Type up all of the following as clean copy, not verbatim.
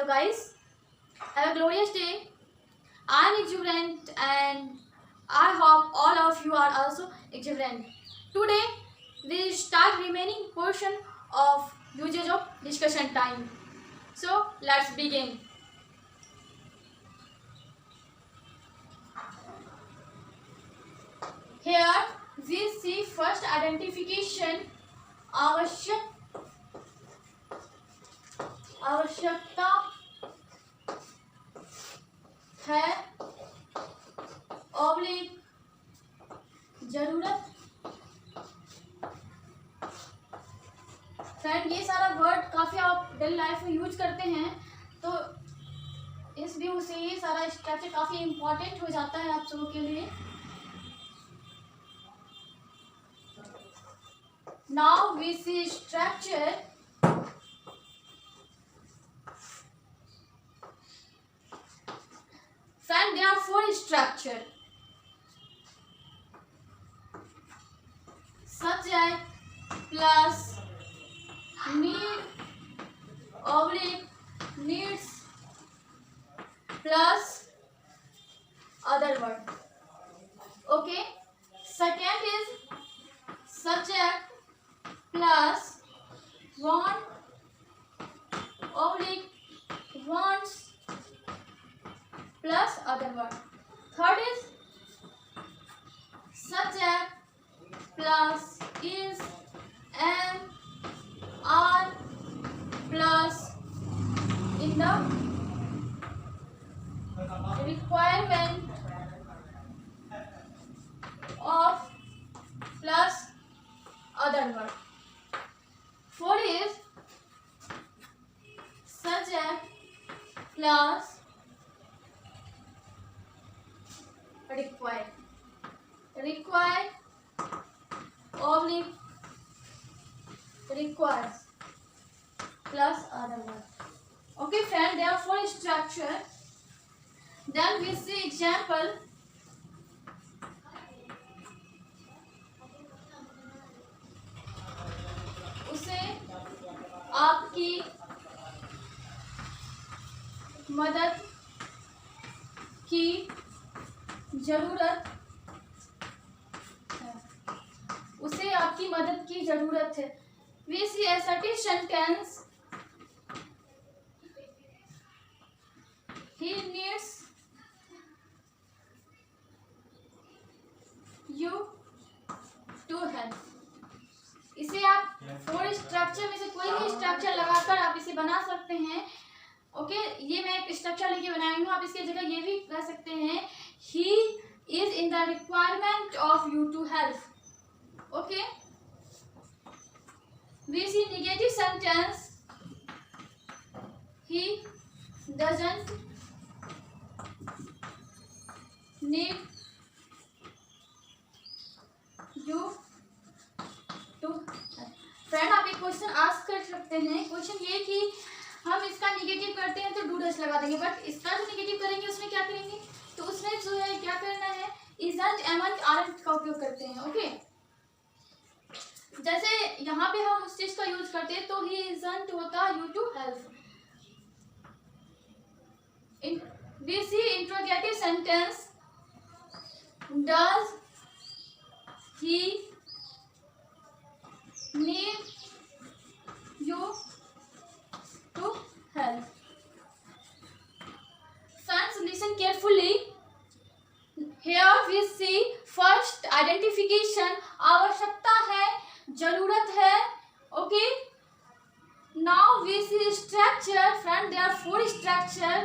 Hello guys, have a glorious day. I am exuberant and I hope all of you are also exuberant. Today we start remaining portion of usage of discussion time. So let's begin. Here we see first identification आवश्यकता है oblique जरूरत। Friend ये सारा word काफ़ी आप daily life में use करते हैं, तो इस व्यू से ये सारा स्ट्रक्चर काफ़ी इम्पोर्टेंट हो जाता है आप सबों के लिए। Now we see structure. Friend, there are four structure: subject plus need oblique needs plus other word. Okay. Second is subject plus want oblique wants plus other word. Third is subject plus is, am, are plus in the requirement of plus other word. Fourth is subject plus required oblique requires plus other word. Okay friend, there are four structure. Then we see example. उसे आपकी मदद की जरूरत है। उसे आपकी मदद की जरूरत है। We see assertive sentence. He needs you to help. इसे आप फोर स्ट्रक्चर में से कोई भी स्ट्रक्चर लगाकर आप इसे बना सकते हैं। ओके, ये मैं एक स्ट्रक्चर लेके बनाई हूँ, आप इसकी जगह ये भी कह सकते हैं he is in the requirement of you to help. Okay, we see negative sentence. He doesn't need you to help. Friend, आप एक क्वेश्चन आस्क कर सकते हैं। क्वेश्चन ये कि हम इसका निगेटिव करते हैं तो डू डैश लगा देंगे, बट इसका जो निगेटिव करेंगे उसमें क्या करेंगे, तो उसमें जो है क्या करना है, इजंट, एमंट, आरंट का उपयोग करते हैं। ओके, जैसे यहाँ पे हम उस चीज का यूज करते हैं तो ही इजंट होता you to help. We see interrogative sentence. Does he need you to help. Friends, listen carefully. Here we see first identification. आवश्यकता है, जरूरत है. Okay. Now we see structure. Friend, there are four structure.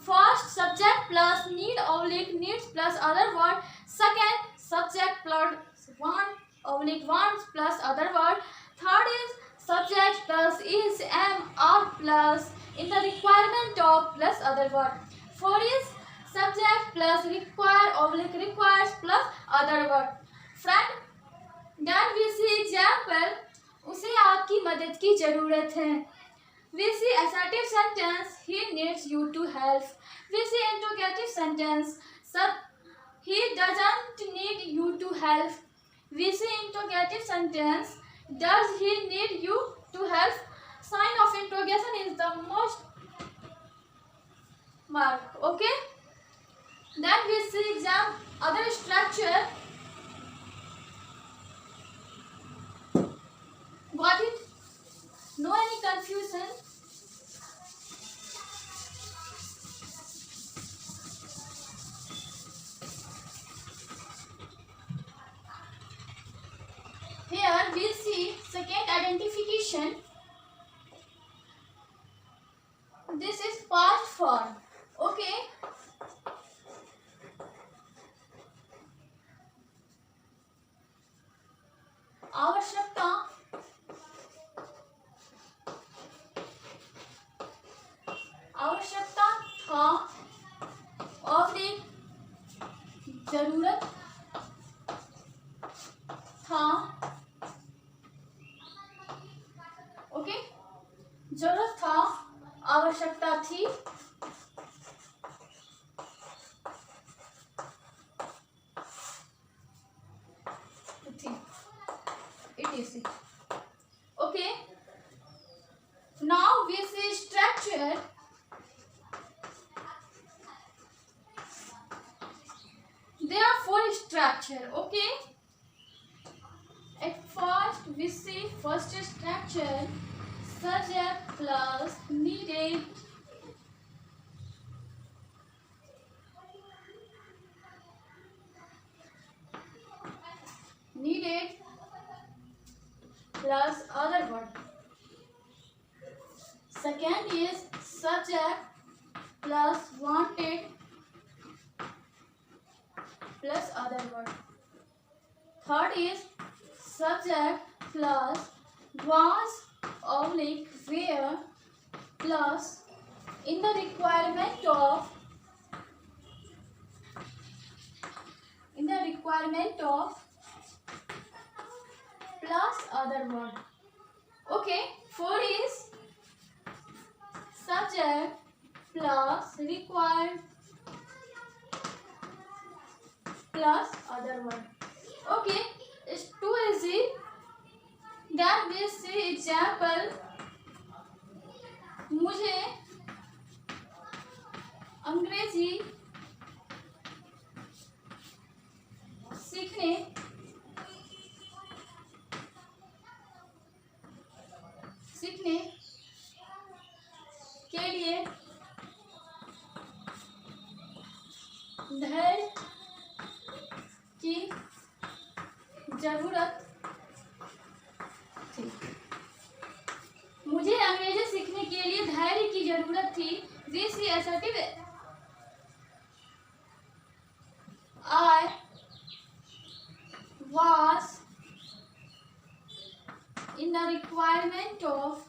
First, subject plus need oblique needs plus other word. Second, subject plus want oblique wants plus other word. Third is subject plus is, am, are plus in the requirement of plus other word. Fourth is subject plus require oblique requires plus other word. Friend, then we see example. उसे आपकी मदद की जरूरत है। We see assertive sentence. He needs you to help. We see interrogative sentence. He doesn't need you to help. We see interrogative sentence. Does he need you to help? Sign of interrogation is the most question. Here we see second identification. This is past form. Okay. आवश्यकता था और जरूरत था. Okay. जरूरत था, आवश्यकता थी. It. Okay. Now we see structure. There are four structure. Okay. At first we see first structure subject plus needed. Needed plus other word. Second is subject plus wanted plus other word. Third is subject plus was oblique where plus in the requirement of plus other word. Okay. Fourth is subject plus required plus other word. Okay. It's too easy. Then we see example. मुझे अंग्रेजी सीखने के लिए धैर्य की जरूरत थी. मुझे अंग्रेजी सीखने के लिए धैर्य की जरूरत थी. This is assertive. I was in the requirement of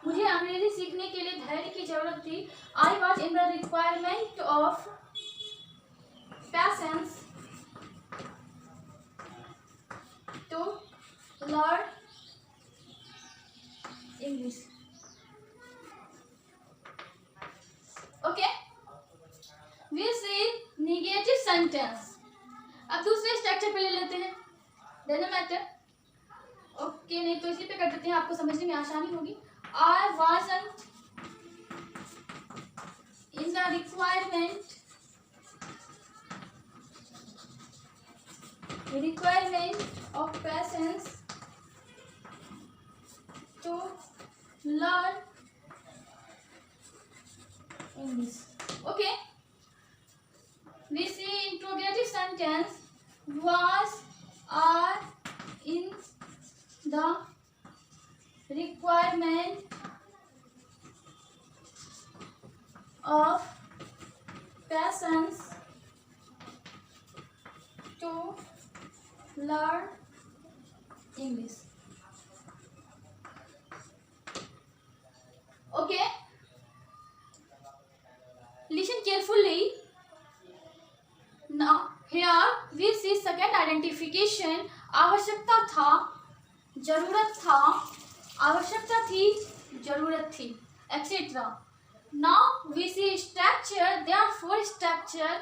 मुझे अंग्रेजी सीखने के लिए धैर्य की जरूरत थी. I was in the requirement of patience to learn English. Okay. We see negative sentence. अब दूसरे स्ट्रक्चर पे ले लेते हैं. Doesn't matter. ओके. नहीं तो इसी पे कर देते हैं, आपको समझने में आसानी होगी. I wasn't in the requirement of patience to learn English. Okay. We see interrogative sentence. Was are in the requirement of patience to learn English. Okay. Listen carefully. Now here we see second identification. आवश्यकता था, जरूरत था, आवश्यकता थी, जरूरत थी, etc. Now we see structure. There are four structure.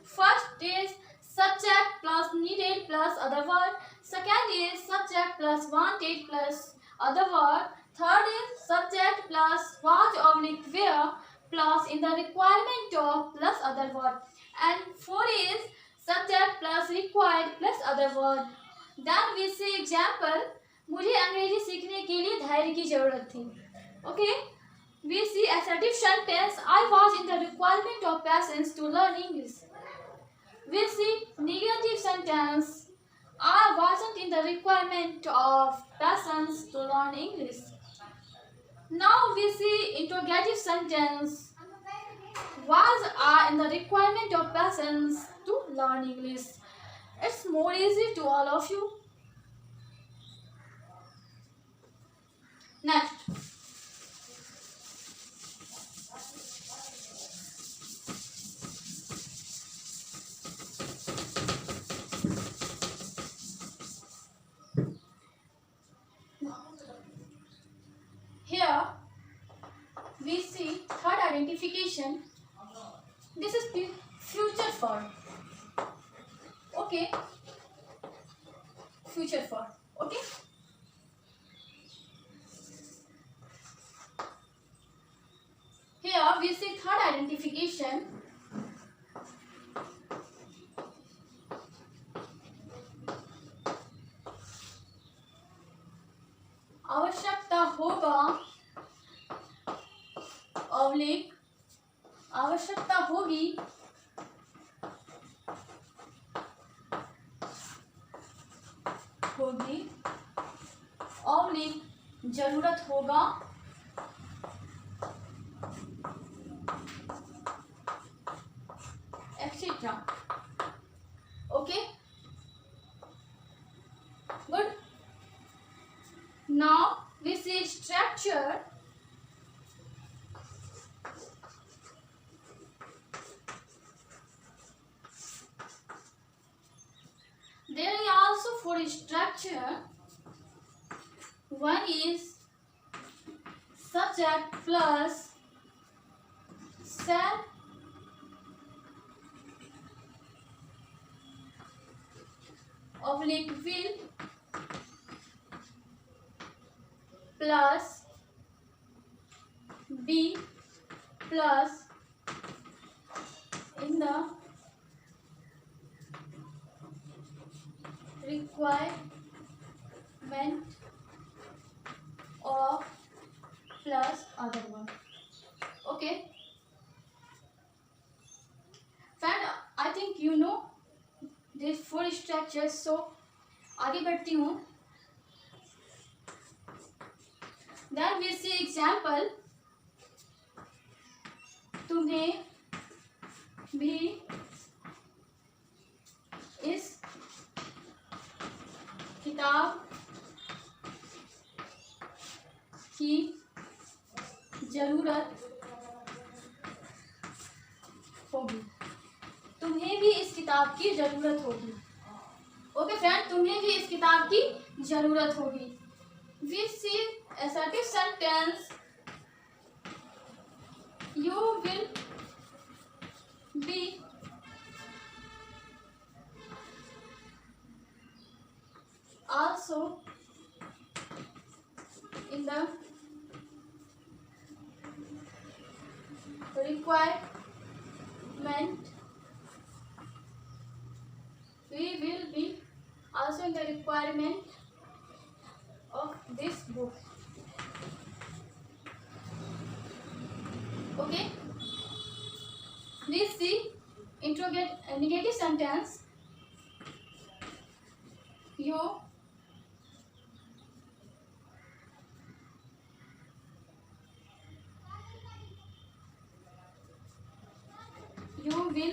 First is subject plus needed plus other word. Second is subject plus wanted plus other word. Third is subject plus was oblique where plus in the requirement of plus other word. And fourth is subject plus required plus other word. Then we see example. मुझे अंग्रेजी सीखने के लिए धैर्य की जरूरत थी. Okay. We see assertive sentence. I was in the requirement of patience to learn English. We see negative sentence. I wasn't in the requirement of patience to learn English. Now we see interrogative sentence. Was I in the requirement of patience to learn English? It's more easy to all of you. Next. Here we see third identification. This is future form. Okay. Future form. Okay. Here we see third identification. आवश्यकता होगा oblique आवश्यकता होगी oblique जरूरत होगा etcetera. Okay. Good. Now we see structure. There is also for structure. One is subject plus shall oblique will plus be plus in the requirement of plus other one. Okay. Friend, I think you know these four structures. So आगे बढ़ती हूँ. Then we see example. तुम्हें भी इस किताब की जरूरत होगी. तुम्हें भी इस किताब की जरूरत होगी. ओके फ्रेंड, तुम्हें भी इस किताब की जरूरत होगी. We see assertive sentence. You will be also in the requirement. We will be also in the requirement of this book. Okay. We see negative sentence. You will be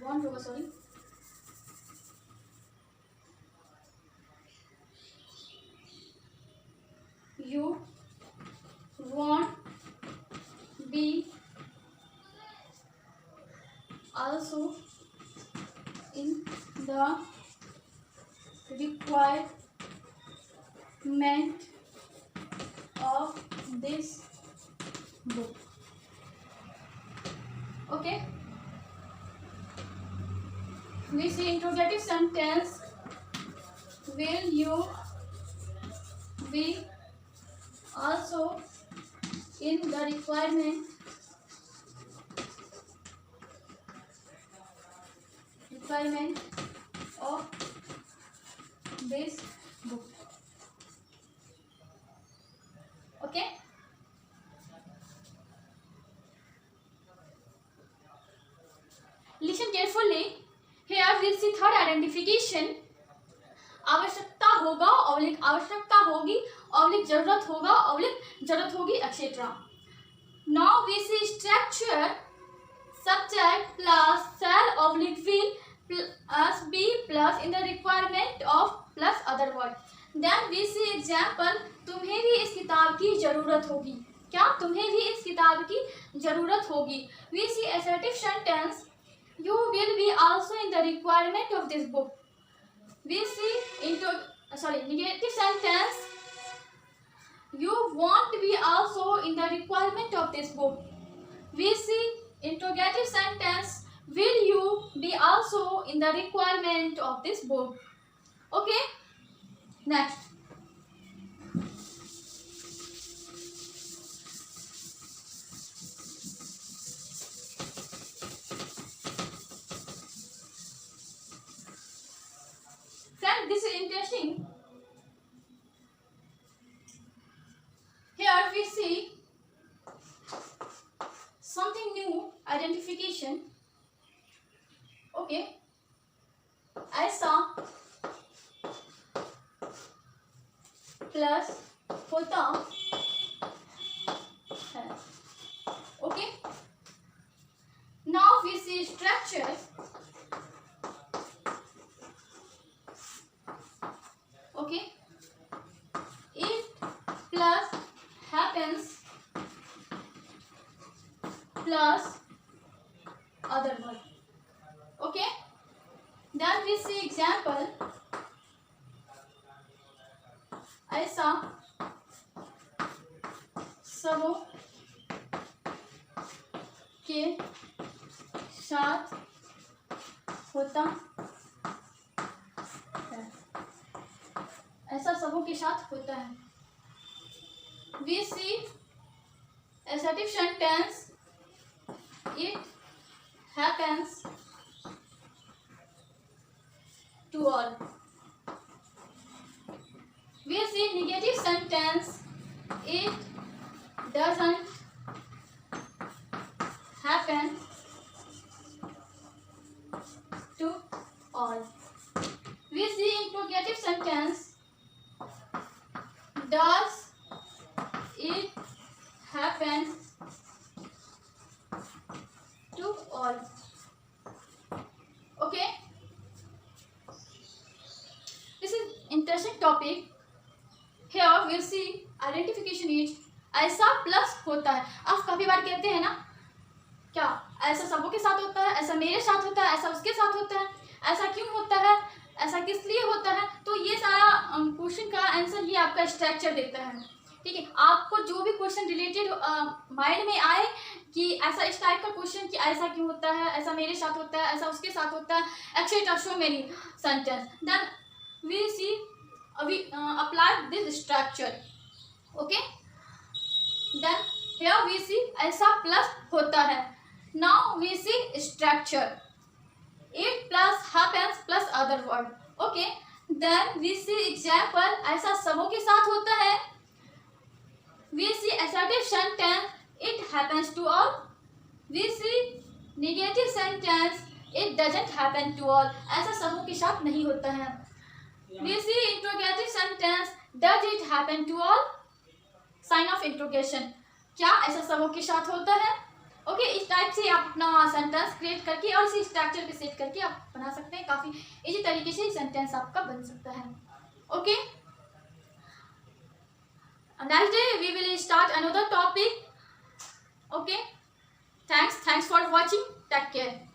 want होगा sorry. You won't be also in the requirement of this book. Okay. We see interrogative sentence. Will you be also in the requirement requirement of this book. Okay. Listen carefully. Here we see third identification. आवश्यकता होगा oblique आवश्यकता होगी oblique जरूरत होगा oblique जरूरत होगी etcetera. Now we see structure subject plus shall oblique will plus be plus in the requirement of plus other word. Then we see example. तुम्हें भी इस किताब की जरूरत होगी. क्या तुम्हें भी इस किताब की जरूरत होगी. We see assertive sentence. You will be also in the requirement of this book. We see negative sentence. You won't be also in the requirement of this book. We see interrogative sentence. Will you be also in the requirement of this book? Okay. Next. Friend, this is interesting. Here we see something new, identification. Okay. ऐसा plus होता है. Okay. Now we see structure. Okay. It plus happens plus other word. Okay. Then we see example. ऐसा सबों के साथ होता है. ऐसा सबों के साथ होता है. We see assertive sentence. It happens to all. We see negative sentence. It doesn't happen to all. We see interrogative sentence. Does it happen to all? Okay. This is interesting topic. Here we'll see identification is ऐसा plus होता है. आप काफी बार कहते हैं ना, क्या ऐसा सबों के साथ होता है, ऐसा मेरे साथ होता है, ऐसा उसके साथ होता है, ऐसा क्यों होता है, ऐसा किस लिए होता है. तो ये सारा क्वेश्चन का आंसर ये आपका स्ट्रक्चर देता है. ठीक है. आपको जो भी क्वेश्चन रिलेटेड माइंड में आए कि ऐसा इस टाइप का क्वेश्चन कि ऐसा क्यों होता है, ऐसा मेरे साथ होता है, ऐसा उसके साथ होता है, etcetera, so many sentence. Then we see we apply this structure. Okay. Then here we see ऐसा प्लस होता है. Now we see structure. It plus happens plus other word. Okay. Then we see example. ऐसा सबों के साथ होता है. We see assertive sentence. It happens to all. We see negative sentence. It doesn't happen to all. ऐसा सबों के साथ नहीं होता है. We see interrogative sentence. Does it happen to all? Sign of interrogation. क्या ऐसा सबों के साथ होता है? ओके. इस टाइप से आप अपना सेंटेंस क्रिएट करके और इसी स्ट्रक्चर पे सेट करके आप बना सकते हैं. काफी इजी तरीके से सेंटेंस आपका बन सकता है. Okay. Next day we will start another topic. Okay. Thanks for watching. Take care.